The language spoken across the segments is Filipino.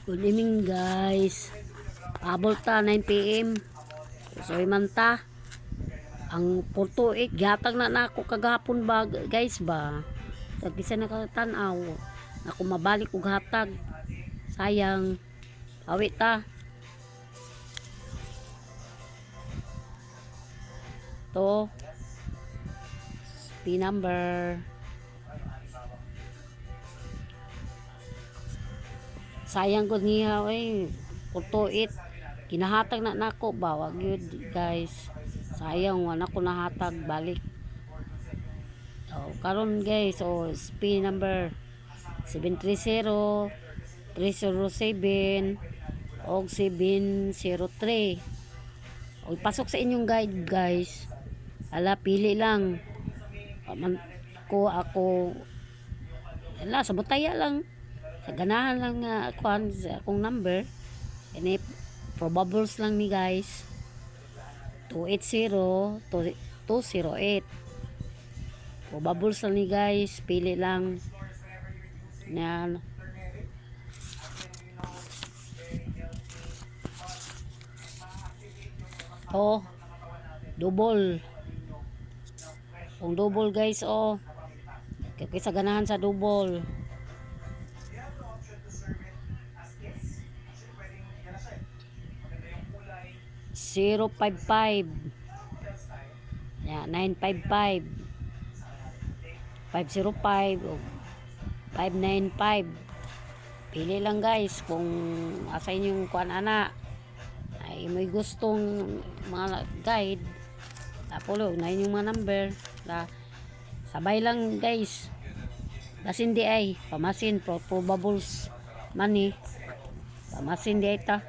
Good evening guys. Abol ta 9 PM. So imanta ang 48 gatag na nako kagahapon ba guys ba. Tagisa na katanaw. Ako mabalik og hatag. Sayang. Awit ta. To. P number. Sayang ko niya eh. 48 kinahatag na nako ba wag yun guys, sayang wala ko nahatag balik. Karon guys, SP number 730 307 og 703 o pasok sa inyong guide guys. Ala pili lang man ko ako ala sa butaya lang sa ganahan lang kuan sa akong number ini probables lang ni guys 280 208 probables lang ni guys, pili lang na double kung double guys kaya sa ganahan sa double 055 955 505 o 595 pili lang guys kung asa inyong kuan ana ay may gustong mga guide tapulo na inyong mga number na sabay lang guys kasi hindi ay pamasin probables money pamasin di ay ta.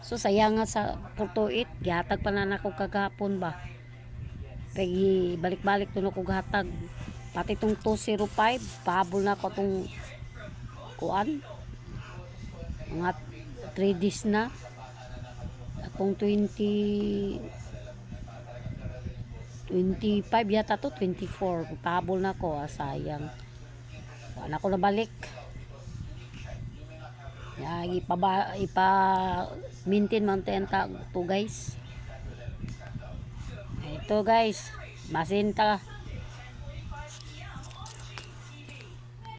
So sayang nga sa 48 gihatag pa na nako kagahapon ba. Pegi balik-balik to nako gihatag. Pati tong 205 pahabol na ko tong kuan. Mga 3 days na. Atong 25 yata to 24 pahabol na ko sayang. Wala ko na balik. Ya, maintain man to guys. Ito guys, masinta